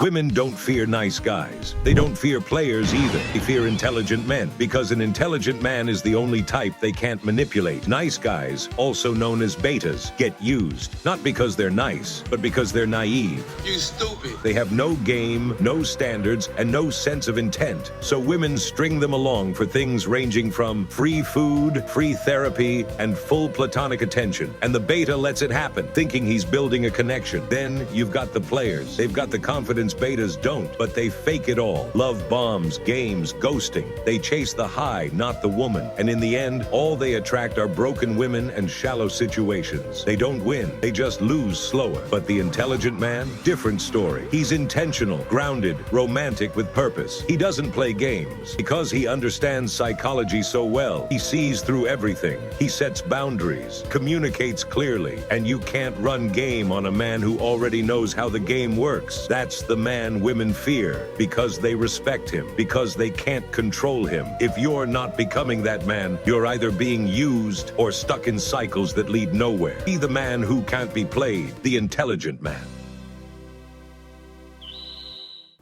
Women don't fear nice guys. They don't fear players either. They fear intelligent men, because an intelligent man is the only type they can't manipulate. Nice guys, also known as betas, get used. Not because they're nice, but because they're naive. You stupid. They have no game, no standards, and no sense of intent. So women string them along for things ranging from free food, free therapy, and full platonic attention. And the beta lets it happen, thinking he's building a connection. Then you've got the players. They've got the confidence betas don't, but they fake it all. Love bombs, games, ghosting. They chase the high, not the woman. And in the end, all they attract are broken women and shallow situations. They don't win, they just lose slower. But the intelligent man, different story. He's intentional, grounded, romantic with purpose. He doesn't play games. Because he understands psychology so well, he sees through everything. He sets boundaries, communicates clearly, and you can't run game on a man who already knows how the game works. That's the man women fear, because they respect him, because they can't control him. If you're not becoming that man, you're either being used or stuck in cycles that lead nowhere. Be the man who can't be played, the intelligent man.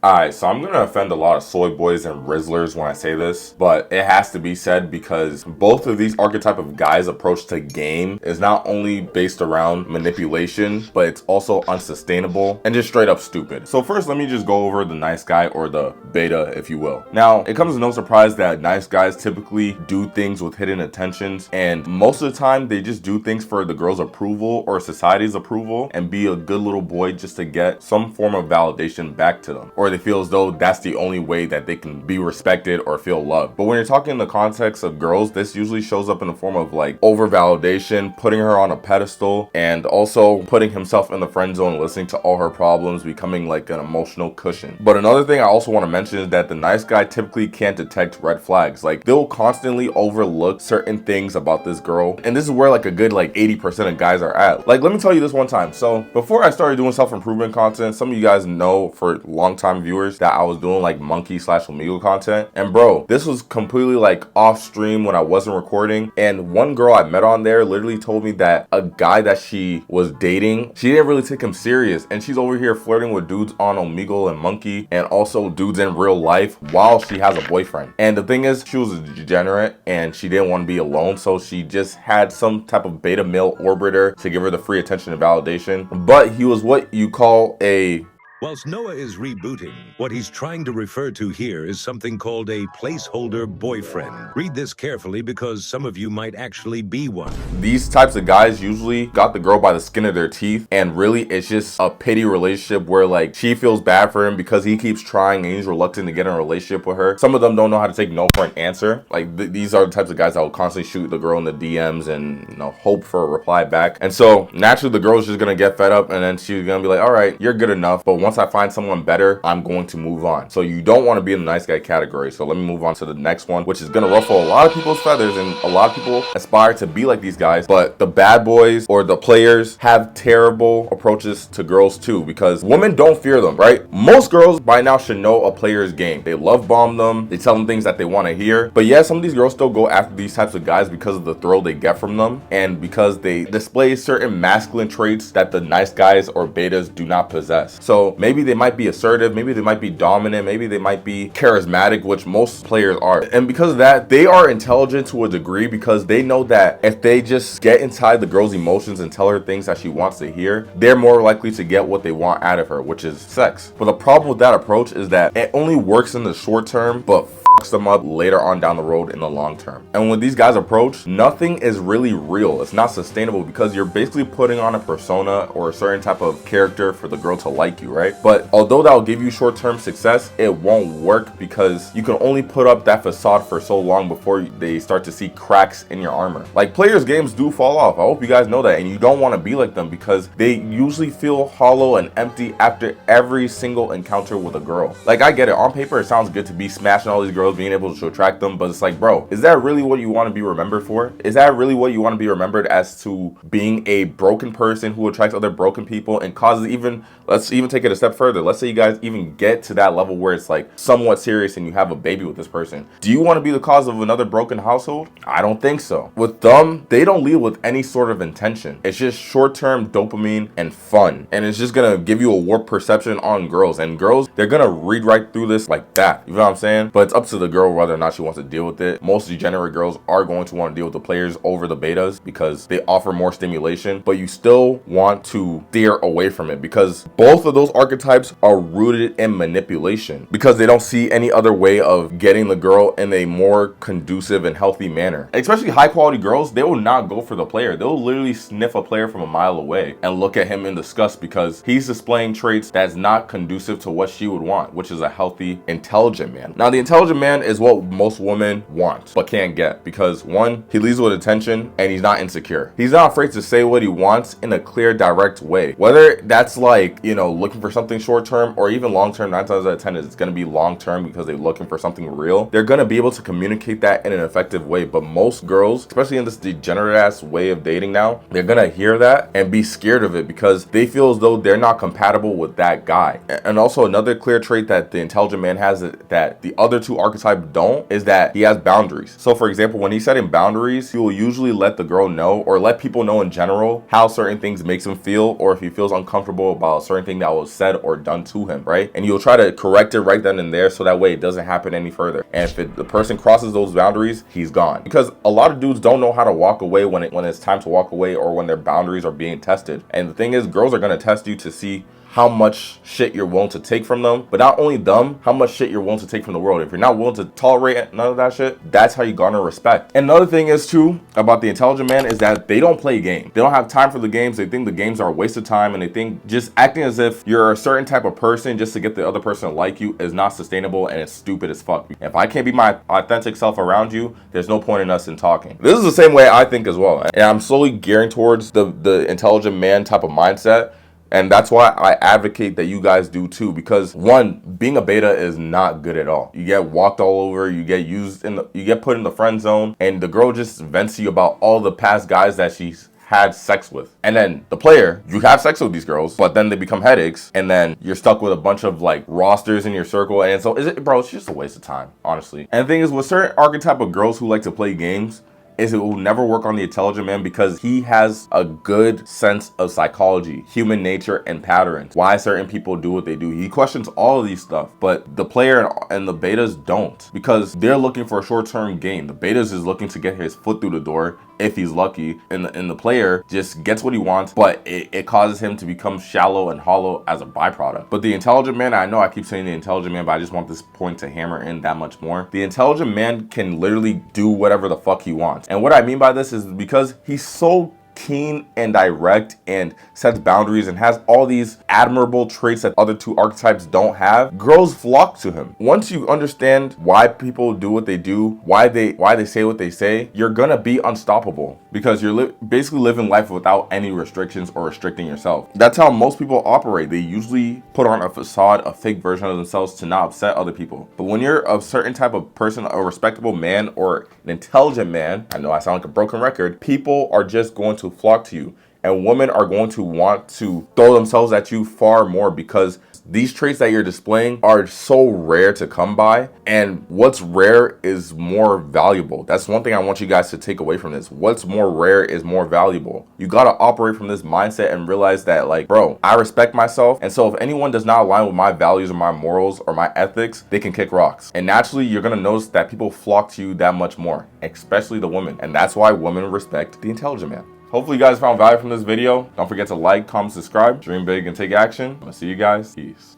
Alright, so I'm gonna offend a lot of soy boys and Rizzlers when I say this, but it has to be said because both of these archetype of guys' approach to game is not only based around manipulation, but it's also unsustainable and just straight up stupid. So first, let me just go over the nice guy, or the beta, if you will. Now, it comes as no surprise that nice guys typically do things with hidden intentions, and most of the time they just do things for the girl's approval or society's approval and be a good little boy just to get some form of validation back to them, or they feel as though that's the only way that they can be respected or feel loved. But when you're talking in the context of girls, this usually shows up in the form of like over validation, putting her on a pedestal, and also putting himself in the friend zone, listening to all her problems, becoming like an emotional cushion. But another thing I also want to mention is that the nice guy typically can't detect red flags. Like, they'll constantly overlook certain things about this girl, and this is where like a good like 80% of guys are at. Like, let me tell you this one time. So before I started doing self-improvement content, some of you guys know, for long time viewers, that I was doing like monkey/Omegle content. And bro, this was completely like off stream when I wasn't recording. And one girl I met on there literally told me that a guy that she was dating, she didn't really take him serious. And she's over here flirting with dudes on Omegle and Monkey, and also dudes in real life, while she has a boyfriend. And the thing is, she was a degenerate and she didn't want to be alone. So she just had some type of beta male orbiter to give her the free attention and validation. But he was what you call a... Whilst Noah is rebooting, what he's trying to refer to here is something called a placeholder boyfriend. Read this carefully because some of you might actually be one. These types of guys usually got the girl by the skin of their teeth, and really it's just a pity relationship where like she feels bad for him because he keeps trying and he's reluctant to get in a relationship with her. Some of them don't know how to take no for an answer. Like these are the types of guys that will constantly shoot the girl in the DMs and, you know, hope for a reply back. And so naturally the girl's just gonna get fed up, and then she's gonna be like, all right, you're good enough, but once I find someone better, I'm going to move on. So you don't want to be in the nice guy category. So let me move on to the next one, which is going to ruffle a lot of people's feathers, and a lot of people aspire to be like these guys. But the bad boys or the players have terrible approaches to girls too, because women don't fear them, right? Most girls by now should know a player's game. They love bomb them. They tell them things that they want to hear. But yeah, some of these girls still go after these types of guys because of the thrill they get from them, and because they display certain masculine traits that the nice guys or betas do not possess. So maybe they might be assertive, maybe they might be dominant, maybe they might be charismatic, which most players are. And because of that, they are intelligent to a degree, because they know that if they just get inside the girl's emotions and tell her things that she wants to hear, they're more likely to get what they want out of her, which is sex. But the problem with that approach is that it only works in the short term, but fucks them up later on down the road in the long term. And when these guys approach, nothing is really real. It's not sustainable, because you're basically putting on a persona or a certain type of character for the girl to like you, right? But although that'll give you short-term success, it won't work, because you can only put up that facade for so long before they start to see cracks in your armor. Like, players' games do fall off. I hope you guys know that, and you don't want to be like them, because they usually feel hollow and empty after every single encounter with a girl. Like, I get it, on paper it sounds good to be smashing all these girls, being able to attract them, but it's like, bro, is that really what you want to be remembered for? Is that really what you want to be remembered as, to being a broken person who attracts other broken people and causes, even, let's even take it a step further. Let's say you guys even get to that level where it's like somewhat serious and you have a baby with this person. Do you want to be the cause of another broken household? I don't think so. With them, they don't lead with any sort of intention. It's just short-term dopamine and fun. And it's just gonna give you a warped perception on girls. And girls, they're gonna read right through this like that. You know what I'm saying? But it's up to the girl whether or not she wants to deal with it. Most degenerate girls are going to want to deal with the players over the betas because they offer more stimulation, but you still want to steer away from it because both of those archetypes are rooted in manipulation because they don't see any other way of getting the girl in a more conducive and healthy manner. Especially high quality girls, they will not go for the player. They'll literally sniff a player from a mile away and look at him in disgust because he's displaying traits that's not conducive to what she would want, which is a healthy, intelligent man. Now, the intelligent man is what most women want but can't get because one, he leads with attention and he's not insecure. He's not afraid to say what he wants in a clear, direct way. Whether that's like, you know, looking for something short term or even long term, 9 times out of 10 it's going to be long term because they're looking for something real. They're going to be able to communicate that in an effective way. But most girls, especially in this degenerate ass way of dating now, they're going to hear that and be scared of it because they feel as though they're not compatible with that guy. And also another clear trait that the intelligent man has that the other two archetypes don't is that he has boundaries. So for example, when he's setting boundaries, he will usually let the girl know or let people know in general how certain things makes him feel or if he feels uncomfortable about a certain thing that was said or done to him, right? And you'll try to correct it right then and there so that way it doesn't happen any further. And if the person crosses those boundaries, he's gone. Because a lot of dudes don't know how to walk away when it's time to walk away or when their boundaries are being tested. And the thing is, girls are going to test you to see how much shit you're willing to take from them, but not only them, how much shit you're willing to take from the world. If you're not willing to tolerate none of that shit, that's how you garner respect. And another thing is too about the intelligent man is that they don't play games. They don't have time for the games. They think the games are a waste of time, and they think just acting as if you're a certain type of person just to get the other person to like you is not sustainable and it's stupid as fuck. If I can't be my authentic self around you, there's no point in us in talking. This is the same way I think as well, and I'm slowly gearing towards the intelligent man type of mindset. And that's why I advocate that you guys do too, because one, being a beta is not good at all. You get walked all over, you get used you get put in the friend zone, and the girl just vents to you about all the past guys that she's had sex with. And then the player, you have sex with these girls, but then they become headaches, and then you're stuck with a bunch of like rosters in your circle. And so it's just a waste of time, honestly. And the thing is, with certain archetype of girls who like to play games, is it will never work on the intelligent man because he has a good sense of psychology, human nature, and patterns. Why certain people do what they do. He questions all of these stuff, but the player and the betas don't because they're looking for a short-term gain. The betas is looking to get his foot through the door if he's lucky, and the player just gets what he wants, but it causes him to become shallow and hollow as a byproduct. But the intelligent man, I know I keep saying the intelligent man, but I just want this point to hammer in that much more. The intelligent man can literally do whatever the fuck he wants. And what I mean by this is because he's so keen and direct and sets boundaries and has all these admirable traits that other two archetypes don't have, girls flock to him. Once you understand why people do what they do, why they say what they say, you're gonna be unstoppable because you're basically living life without any restrictions or restricting yourself. That's how most people operate. They usually put on a facade, a fake version of themselves to not upset other people. But when you're a certain type of person, a respectable man or an intelligent man, I know I sound like a broken record, people are just going to flock to you, and women are going to want to throw themselves at you far more because these traits that you're displaying are so rare to come by, and what's rare is more valuable. That's one thing I want you guys to take away from this. What's more rare is more valuable. You got to operate from this mindset and realize that, like, bro, I respect myself, and so if anyone does not align with my values or my morals or my ethics, they can kick rocks. And naturally, you're gonna notice that people flock to you that much more, especially the women, and that's why women respect the intelligent man. Hopefully you guys found value from this video. Don't forget to like, comment, subscribe, dream big, and take action. I'm gonna see you guys. Peace.